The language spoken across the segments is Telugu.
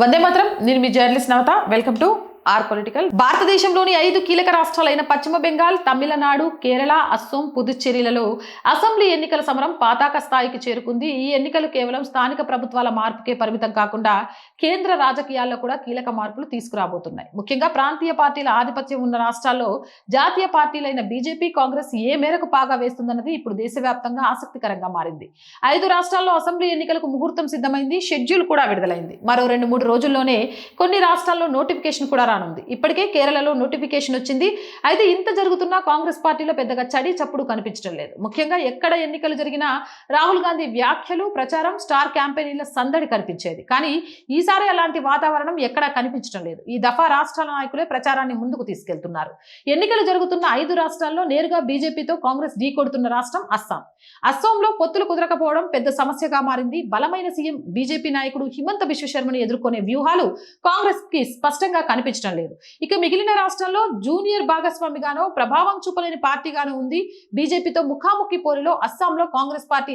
వందే మాత్రం. నేను మీ journalist Navata. Welcome to our political. భారతదేశంలోని 5 కీలక రాష్ట్రాలైన పశ్చిమ బెంగాల్, తమిళనాడు, కేరళ, అస్సోం, పుదుచ్చేరిలలో అసెంబ్లీ ఎన్నికల సమరం పాతాక స్థాయికి చేరుకుంది. ఈ ఎన్నికలు కేవలం స్థానిక ప్రభుత్వాల మార్పుకే పరిమితం కాకుండా కేంద్ర రాజకీయాల్లో కూడా కీలక మార్పులు తీసుకురాబోతున్నాయి. ముఖ్యంగా ప్రాంతీయ పార్టీల ఆధిపత్యం ఉన్న రాష్ట్రాల్లో జాతీయ పార్టీలైన బీజేపీ, కాంగ్రెస్ ఏ మేరకు పాగా వేస్తుందన్నది ఇప్పుడు దేశవ్యాప్తంగా ఆసక్తికరంగా మారింది. 5 రాష్ట్రాల్లో అసెంబ్లీ ఎన్నికలకు ముహూర్తం సిద్ధమైంది. షెడ్యూల్ కూడా విడుదలైంది. మరో 2-3 రోజుల్లోనే కొన్ని రాష్ట్రాల్లో నోటిఫికేషన్ కూడా రానుంది. ఇప్పటికే కేరళలో నోటిఫికేషన్ వచ్చింది. అయితే ఇంత జరుగుతున్నా కాంగ్రెస్ పార్టీలో పెద్దగా చడి చప్పుడు కనిపించడం లేదు. ముఖ్యంగా ఎక్కడ ఎన్నికలు జరిగినా రాహుల్ గాంధీ వ్యాఖ్యలు, ప్రచారం, స్టార్ క్యాంపెయిన్ల సందడి కనిపించేది. కానీ ఈసారి అలాంటి వాతావరణం ఎక్కడా కనిపించడం లేదు. ఈ దఫా రాష్ట్రాల నాయకులే ప్రచారాన్ని ముందుకు తీసుకెళ్తున్నారు. ఎన్నికలు జరుగుతున్న 5 రాష్ట్రాల్లో నేరుగా బీజేపీతో కాంగ్రెస్ ఢీకొడుతున్న రాష్ట్రం అస్సాం. అస్సాంలో పొత్తులు కుదరకపోవడం పెద్ద సమస్యగా మారింది. బలమైన సీఎం బీజేపీ నాయకుడు హిమంత బిశ్వశర్మని ఎదుర్కొనే వ్యూహాలు కాంగ్రెస్ కి స్పష్టంగా కనిపించడం లేదు. ఇక మిగిలిన రాష్ట్రాల్లో జూనియర్ భాగస్వామిగానో, ప్రభావం చూపలేని పార్టీగానో ఉంది. బీజేపీతో ముఖాముఖి పోరులో అస్సాంలో కాంగ్రెస్ పార్టీ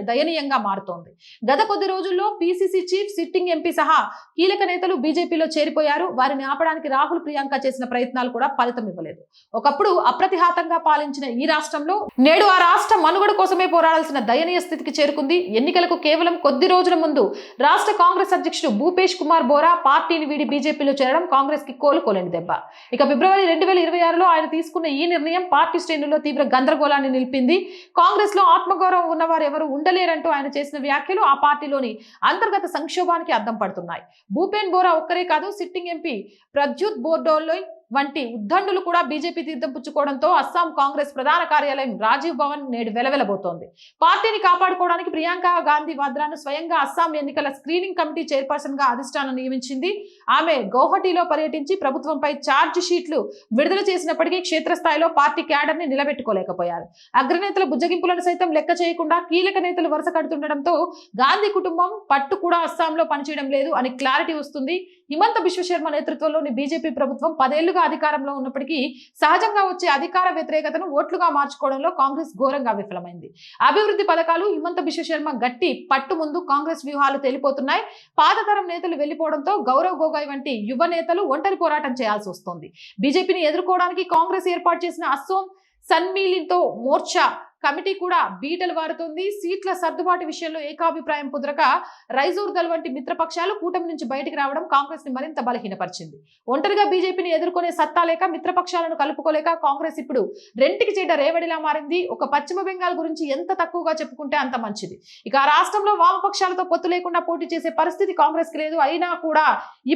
దయనీయంగా మారుతోంది. గత కొద్ది రోజుల్లో పీసీసీ చీఫ్, సిట్టింగ్ ఎంపీ సహా కీలక నేతలు బీజేపీలో చేరిపోయారు. వారిని ఆపడానికి రాహుల్, ప్రియాంక చేసిన ప్రయత్నాలు కూడా ఫలితం ఇవ్వలేదు. ఒకప్పుడు అప్రతిహాతంగా పాలించిన ఈ రాష్ట్రంలో నేడు ఆ రాష్ట్ర మనుగడ కోసమే పోరాడాల్సిన దయనీయ స్థితికి చేరుకుంది. ఎన్నికలకు కేవలం కొద్ది రోజుల ముందు రాష్ట్ర కాంగ్రెస్ అధ్యక్షుడు భూపేష్ కుమార్ బోరా పార్టీని వీడి బీజేపీలో చేరడం కాంగ్రెస్ కి కోలుకోలేని దెబ్బ. ఇక ఫిబ్రవరి 2026లో ఆయన తీసుకున్న ఈ నిర్ణయం పార్టీ శ్రేణుల్లో తీవ్ర గందరగోళాన్ని నిలిపింది. కాంగ్రెస్ లో ఆత్మగౌరవం ఉన్నవారు ఎవరు ఉండలేరంటూ ఆయన చేసిన వ్యాఖ్యలు ఆ పార్టీలోని అంతర్గత సంక్షోభానికి అద్దం పడుతున్నాయి. భూపేన్ బోరా ఒక్కరే కాదు, సిట్టింగ్ ఎంపీ ప్రద్యుత్ బోర్డోలోయ్ వంటి ఉద్దండులు కూడా బీజేపీ తీర్థం పుచ్చుకోవడంతో అస్సాం కాంగ్రెస్ ప్రధాన కార్యాలయం రాజీవ్ భవన్ నేడు వెలవెలబోతోంది. పార్టీని కాపాడుకోవడానికి ప్రియాంక గాంధీ వాద్రాను స్వయంగా అస్సాం ఎన్నికల స్క్రీనింగ్ కమిటీ చైర్పర్సన్ గా అధిష్టానం నియమించింది. ఆమె గౌహటిలో పర్యటించి ప్రభుత్వంపై ఛార్జ్ షీట్లు విడుదల చేసినప్పటికీ క్షేత్రస్థాయిలో పార్టీ క్యాడర్ ని నిలబెట్టుకోలేకపోయారు. అగ్రనేతల బుజ్జగింపులను సైతం లెక్క చేయకుండా కీలక నేతలు వరుస కడుతుండటంతో గాంధీ కుటుంబం పట్టు కూడా అస్సాంలో పనిచేయడం లేదు అని క్లారిటీ వస్తుంది. హిమంత బిశ్వశర్మ నేతృత్వంలోని బీజేపీ ప్రభుత్వం 10 ఏళ్లుగా అధికారంలో ఉన్నప్పటికీ సహజంగా వచ్చే అధికార వ్యతిరేకతను ఓట్లుగా మార్చుకోవడంలో కాంగ్రెస్ ఘోరంగా విఫలమైంది. అభివృద్ధి పథకాలు, హిమంత బిశ్వశర్మ గట్టి పట్టు ముందు కాంగ్రెస్ వ్యూహాలు తేలిపోతున్నాయి. పాతతరం నేతలు వెళ్లిపోవడంతో గౌరవ్ గొగోయ్ వంటి యువ నేతలు ఒంటరి పోరాటం చేయాల్సి వస్తోంది. బీజేపీని ఎదుర్కోవడానికి కాంగ్రెస్ ఏర్పాటు చేసిన అస్సోం సన్మిలితో మోర్చా కమిటీ కూడా బీటలు వారుతోంది. సీట్ల సర్దుబాటు విషయంలో ఏకాభిప్రాయం కుదరక రైజోర్ దళ్ వంటి మిత్రపక్షాలు కూటమి నుంచి బయటికి రావడం కాంగ్రెస్ ని మరింత బలహీనపరిచింది. ఒంటరిగా బీజేపీని ఎదుర్కొనే సత్తా లేక, మిత్రపక్షాలను కలుపుకోలేక కాంగ్రెస్ ఇప్పుడు రెంటికి చెడ్డ రేవడిలా మారింది. ఒక పశ్చిమ బెంగాల్ గురించి ఎంత తక్కువగా చెప్పుకుంటే అంత మంచిది. ఇక ఆ రాష్ట్రంలో వామపక్షాలతో పొత్తు లేకుండా పోటీ చేసే పరిస్థితి కాంగ్రెస్ కి లేదు. అయినా కూడా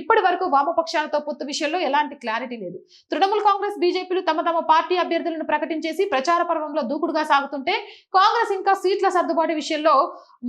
ఇప్పటి వరకు వామపక్షాలతో పొత్తు విషయంలో ఎలాంటి క్లారిటీ లేదు. తృణమూల్ కాంగ్రెస్, బీజేపీలు తమ పార్టీ అభ్యర్థులను ప్రకటించేసి ప్రచార పర్వంలో దూకుడుగా సాగుతుంది. కాంగ్రెస్ ఇంకా సీట్ల సర్దుబాటు విషయంలో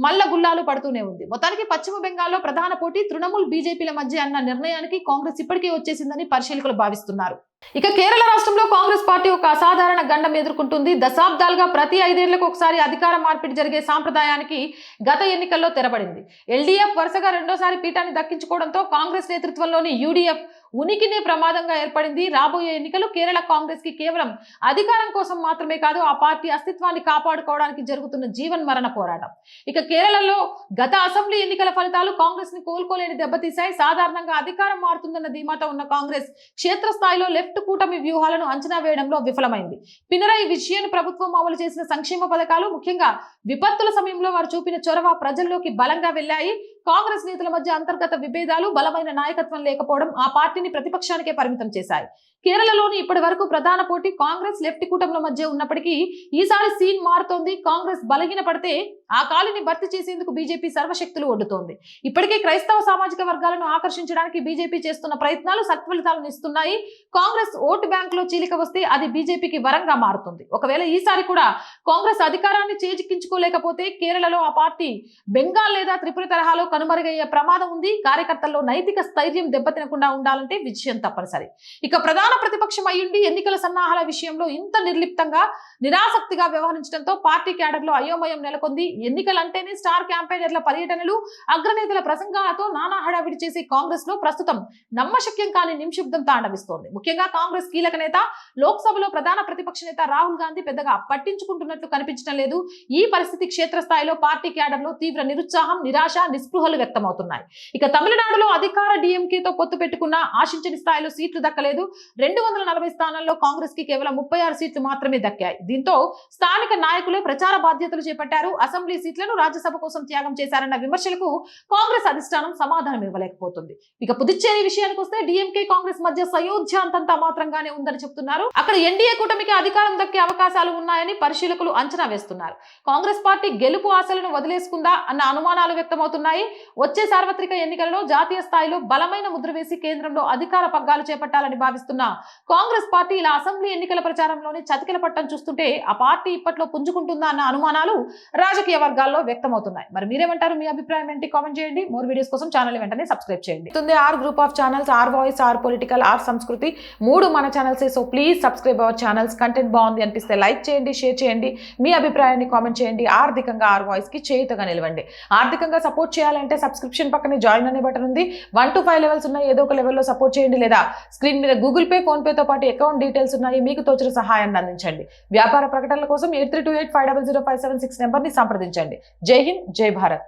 మల్ల గుల్లాలు పడుతూనే ఉంది. మొత్తానికి పశ్చిమ బెంగాల్లో ప్రధాన పోటీ తృణమూల్, బీజేపీల మధ్య అన్న నిర్ణయానికి కాంగ్రెస్ ఇప్పటికే వచ్చేసిందని పరిశీలకులు భావిస్తున్నారు. ఇక కేరళ రాష్ట్రంలో కాంగ్రెస్ పార్టీ ఒక అసాధారణ గండం ఎదుర్కొంటుంది. దశాబ్దాలుగా ప్రతి 5 ఏళ్లకు ఒకసారి అధికార మార్పిడి జరిగే సాంప్రదాయానికి గత ఎన్నికల్లో తెరబడింది. ఎల్డీఎఫ్ వరుసగా రెండోసారి పీఠాన్ని దక్కించుకోవడంతో కాంగ్రెస్ నేతృత్వంలోని యూడీఎఫ్ ఉనికినే ప్రమాదంగా ఏర్పడింది. రాబోయే ఎన్నికలు కేరళ కాంగ్రెస్ కి కేవలం అధికారం కోసం మాత్రమే కాదు, ఆ పార్టీ అస్తిత్వాన్ని కాపాడుకోవడానికి జరుగుతున్న జీవన్ మరణ పోరాటం. ఇక కేరళలో గత అసెంబ్లీ ఎన్నికల ఫలితాలు కాంగ్రెస్ ని కోలుకోలేని దెబ్బతీశాయి. సాధారణంగా అధికారం మారుతుందన్న ధీమాతో ఉన్న కాంగ్రెస్ క్షేత్రస్థాయిలో లెఫ్ట్ కూటమి వ్యూహాలను అంచనా వేయడంలో విఫలమైంది. పినరయి విజయన్ ప్రభుత్వం అమలు చేసిన సంక్షేమ పథకాలు, ముఖ్యంగా విపత్తుల సమయంలో వారు చూపిన చొరవ ప్రజల్లోకి బలంగా వెళ్లాయి. కాంగ్రెస్ నేతల మధ్య అంతర్గత విభేదాలు, బలమైన నాయకత్వం లేకపోవడం ఆ పార్టీని ప్రతిపక్షానికే పరిమితం చేశాయి. కేరళలోని ఇప్పటి వరకు ప్రధాన పోటీ కాంగ్రెస్, లెఫ్ట్ కూటమిల మధ్య ఉన్నప్పటికీ ఈసారి సీన్ మారుతోంది. కాంగ్రెస్ బలహీన పడితే ఆ ఖాళీని భర్తీ చేసేందుకు బీజేపీ సర్వశక్తులు ఒడ్డుతోంది. ఇప్పటికే క్రైస్తవ సామాజిక వర్గాలను ఆకర్షించడానికి బీజేపీ చేస్తున్న ప్రయత్నాలు సత్ఫలితాలను ఇస్తున్నాయి. కాంగ్రెస్ ఓటు బ్యాంక్ లో చీలిక వస్తే అది బీజేపీకి వరంగా మారుతుంది. ఒకవేళ ఈసారి కూడా కాంగ్రెస్ అధికారాన్ని చేజిక్కించుకోలేకపోతే కేరళలో ఆ పార్టీ బెంగాల్ లేదా త్రిపుర తరహాలో కనుమరుగయ్యే ప్రమాదం ఉంది. కార్యకర్తల్లో నైతిక స్థైర్యం దెబ్బతినకుండా ఉండాలంటే విజయం తప్పనిసరి. ఇక ప్రధాన ప్రతిపక్షం అయ్యుండి ఎన్నికల సన్నాహాల విషయంలో ఇంత నిర్లిప్తంగా, నిరాసక్తిగా వ్యవహరించడంతో పార్టీ క్యాడర్లో అయోమయం నెలకొంది. ఎన్నికలంటేనే స్టార్ క్యాంపెయినర్ల పర్యటనలు, అగ్రనేతల ప్రసంగాలతో నానా హడావిడి చేసే కాంగ్రెస్ లో ప్రస్తుతం నమ్మశక్యం కాని నిమిషబ్దం తాండవిస్తోంది. ముఖ్యంగా కాంగ్రెస్ కీలక నేత, లోక్సభలో ప్రధాన ప్రతిపక్ష నేత రాహుల్ గాంధీ పెద్దగా పట్టించుకుంటున్నట్లు కనిపించడం లేదు. ఈ పరిస్థితి క్షేత్రస్థాయిలో పార్టీ క్యాడర్లో తీవ్ర నిరుత్సాహం, నిరాశ, నిస్పృహ ఊహలు వ్యక్తమవుతున్నాయి. ఇక తమిళనాడులో అధికార డిఎంకేతో పొత్తు పెట్టుకున్న ఆశించని స్థాయిలో సీట్లు దక్కలేదు. 240 స్థానాల్లో కాంగ్రెస్ కి కేవలం 36 సీట్లు మాత్రమే దక్కాయి. దీంతో స్థానిక నాయకులే ప్రచార బాధ్యతలు చేపట్టారు. అసెంబ్లీ సీట్లను రాజ్యసభ కోసం త్యాగం చేశారన్న విమర్శలకు కాంగ్రెస్ అధిష్టానం సమాధానం ఇవ్వలేకపోతుంది. ఇక పుదుచ్చేరి విషయానికి వస్తే డిఎంకే కాంగ్రెస్ మధ్య సయోధ్య అంతంతా మాత్రంగానే ఉందని చెప్తున్నారు. అక్కడ ఎన్డీఏ కూటమికి అధికారం దక్కే అవకాశాలు ఉన్నాయని పరిశీలకులు అంచనా వేస్తున్నారు. కాంగ్రెస్ పార్టీ గెలుపు ఆశలను వదిలేసుకుందా అన్న అనుమానాలు వ్యక్తమవుతున్నాయి. వచ్చే సార్వత్రిక ఎన్నికలలో జాతీయ స్థాయిలో బలమైన ముద్ర వేసి కేంద్రంలో అధికార పగ్గాలు చేపట్టాలని భావిస్తున్న కాంగ్రెస్ పార్టీ ఇలా అసెంబ్లీ ఎన్నికల ప్రచారంలోనే చతికిల పట్టం చూస్తుంటే ఆ పార్టీ ఇప్పట్లో పుంజుకుంటుందా అన్న అనుమానాలు రాజకీయ వర్గాల్లో వ్యక్తమవుతున్నాయి. మరి మీరేమంటారు? మీ అభిప్రాయం ఏంటి? కామెంట్ చేయండి. మోర్ వీడియోస్ కోసం ఛానల్ వెంటనే సబ్స్క్రైబ్ చేయండి. R group of channels, R voice, R political, R Sanskriti 3 మన channels. So please subscribe our channels. Content బాగుంది అనిపిస్తే లైక్ చేయండి, షేర్ చేయండి, మీ అభిప్రాయాన్ని కామెంట్ చేయండి. ఆర్థికంగా ఆర్ వాయిస్ కి చేయుతగా నిలవండి. ఆర్థికంగా సపోర్ట్ చేయాలంటే సబ్స్క్రిప్షన్ పక్కనే జాయిన్ అనే బటన్ ఉంది. 1 to 5 లెవెల్స్ ఉన్నాయి. ఏదో ఒక లెవెల్లో సపోర్ట్ చేయండి. లేదా స్క్రీన్ మీద గూగుల్ పే, ఫోన్ పేతో పాటు అకౌంట్ డీటెయిల్స్ ఉన్నాయి. మీకు తోచిన సహాయాన్ని అందించండి. వ్యాపార ప్రకటనల కోసం 8328500576 నెంబర్ని సంప్రదించండి. జై హింద్, జై భారత్.